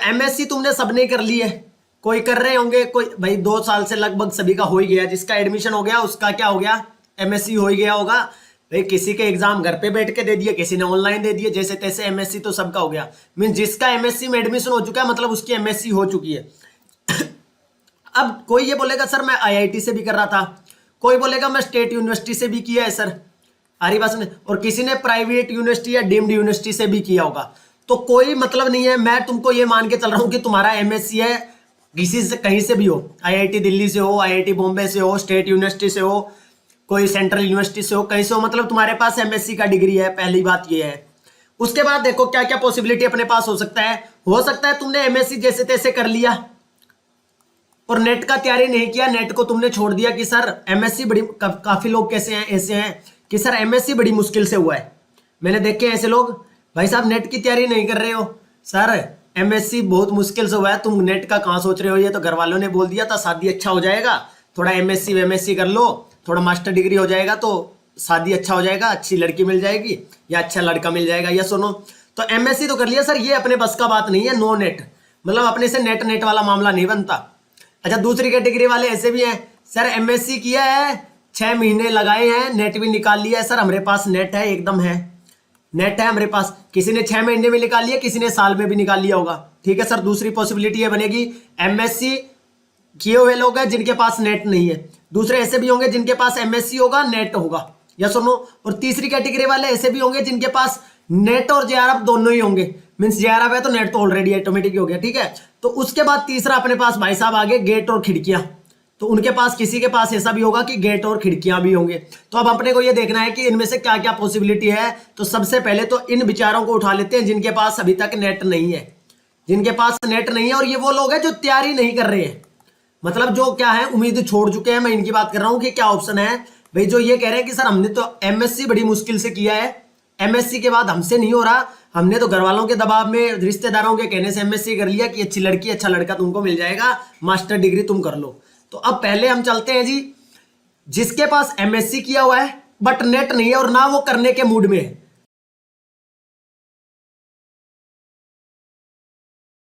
MSc तुमने सबने कर ली है, कोई कर रहे होंगे, कोई भाई 2 साल से लगभग सभी का हो ही गया, जिसका एडमिशन हो गया उसका क्या हो गया, एमएससी हो ही गया होगा भाई। किसी के एग्जाम घर पे बैठ के दे दिए, किसी ने ऑनलाइन दे दिए, जैसे तैसे एमएससी तो सबका हो गया। मीन जिसका एमएससी में एडमिशन हो चुका है मतलब उसकी एमएससी हो चुकी है। अब कोई ये बोलेगा सर मैं आईआईटी से भी कर रहा था, कोई बोलेगा मैं स्टेट यूनिवर्सिटी से भी किया है सर, आरी बात ने, और किसी ने प्राइवेट यूनिवर्सिटी या डीम्ड यूनिवर्सिटी से भी किया होगा। तो कोई मतलब नहीं है, मैं तुमको ये मान के चल रहा हूं कि तुम्हारा एमएससी है किसी से कहीं से भी हो, आईआईटी दिल्ली से हो, आईआईटी बॉम्बे से हो, स्टेट यूनिवर्सिटी से हो, कोई सेंट्रल यूनिवर्सिटी से हो, कहीं से हो, मतलब तुम्हारे पास एमएससी का डिग्री है, पहली बात ये है। उसके बाद देखो क्या क्या पॉसिबिलिटी अपने पास हो सकता है तुमने एमएससी जैसे तैसे कर लिया और नेट का तैयारी नहीं किया, नेट को तुमने छोड़ दिया कि सर एमएससी बड़ी, काफी लोग कैसे हैं, ऐसे हैं कि सर एमएससी बड़ी मुश्किल से हुआ है। मैंने देखे ऐसे लोग, भाई साहब नेट की तैयारी नहीं कर रहे हो, सर एमएससी बहुत मुश्किल से हुआ है, तुम नेट का कहाँ सोच रहे हो, ये तो घर वालों ने बोल दिया था शादी अच्छा हो जाएगा, थोड़ा एमएससी कर लो, थोड़ा मास्टर डिग्री हो जाएगा तो शादी अच्छा हो जाएगा, अच्छी लड़की मिल जाएगी या अच्छा लड़का मिल जाएगा, या सुनो तो एमएससी तो कर लिया सर, ये अपने बस का बात नहीं है, नो नेट, मतलब अपने से नेट वाला मामला नहीं बनता। अच्छा दूसरी कैटेगरी वाले ऐसे भी हैं, सर एमएससी किया है 6 महीने लगाए हैं, नेट भी निकाल लिया है, सर हमारे पास नेट है, एकदम है, नेट है हमारे पास। किसी ने 6 महीने में निकाल लिया, किसी ने साल में भी निकाल लिया होगा, ठीक है सर। दूसरी पॉसिबिलिटी ये बनेगी एमएससी किए हुए लोग हैं जिनके पास नेट नहीं है, दूसरे ऐसे भी होंगे जिनके पास एमएससी होगा नेट होगा, या सुनो। और तीसरी कैटेगरी वाले ऐसे भी होंगे जिनके पास नेट और जेआरएफ दोनों ही होंगे, मींस जेआरएफ है तो नेट तो ऑलरेडी ऑटोमेटिक हो गया, ठीक है। तो उसके बाद तीसरा अपने पास भाई साहब आगे गेट और खिड़कियां, तो उनके पास किसी के पास ऐसा भी होगा कि गेट और खिड़कियां भी होंगे। तो अब अपने को ये देखना है कि इनमें से क्या क्या पॉसिबिलिटी है। तो सबसे पहले तो इन विचारों को उठा लेते हैं जिनके पास अभी तक नेट नहीं है, जिनके पास नेट नहीं है, और ये वो लोग हैं जो तैयारी नहीं कर रहे हैं, मतलब जो क्या है उम्मीद छोड़ चुके हैं। मैं इनकी बात कर रहा हूं कि क्या ऑप्शन है भाई, जो ये कह रहे हैं कि सर हमने तो एमएससी बड़ी मुश्किल से किया है, एमएससी के बाद हमसे नहीं हो रहा, हमने तो घर वालों के दबाव में, रिश्तेदारों के कहने से एमएससी कर लिया कि अच्छी लड़की अच्छा लड़का तुमको मिल जाएगा, मास्टर डिग्री तुम कर लो। तो अब पहले हम चलते हैं जी, जिसके पास एमएससी किया हुआ है बट नेट नहीं है और ना वो करने के मूड में है,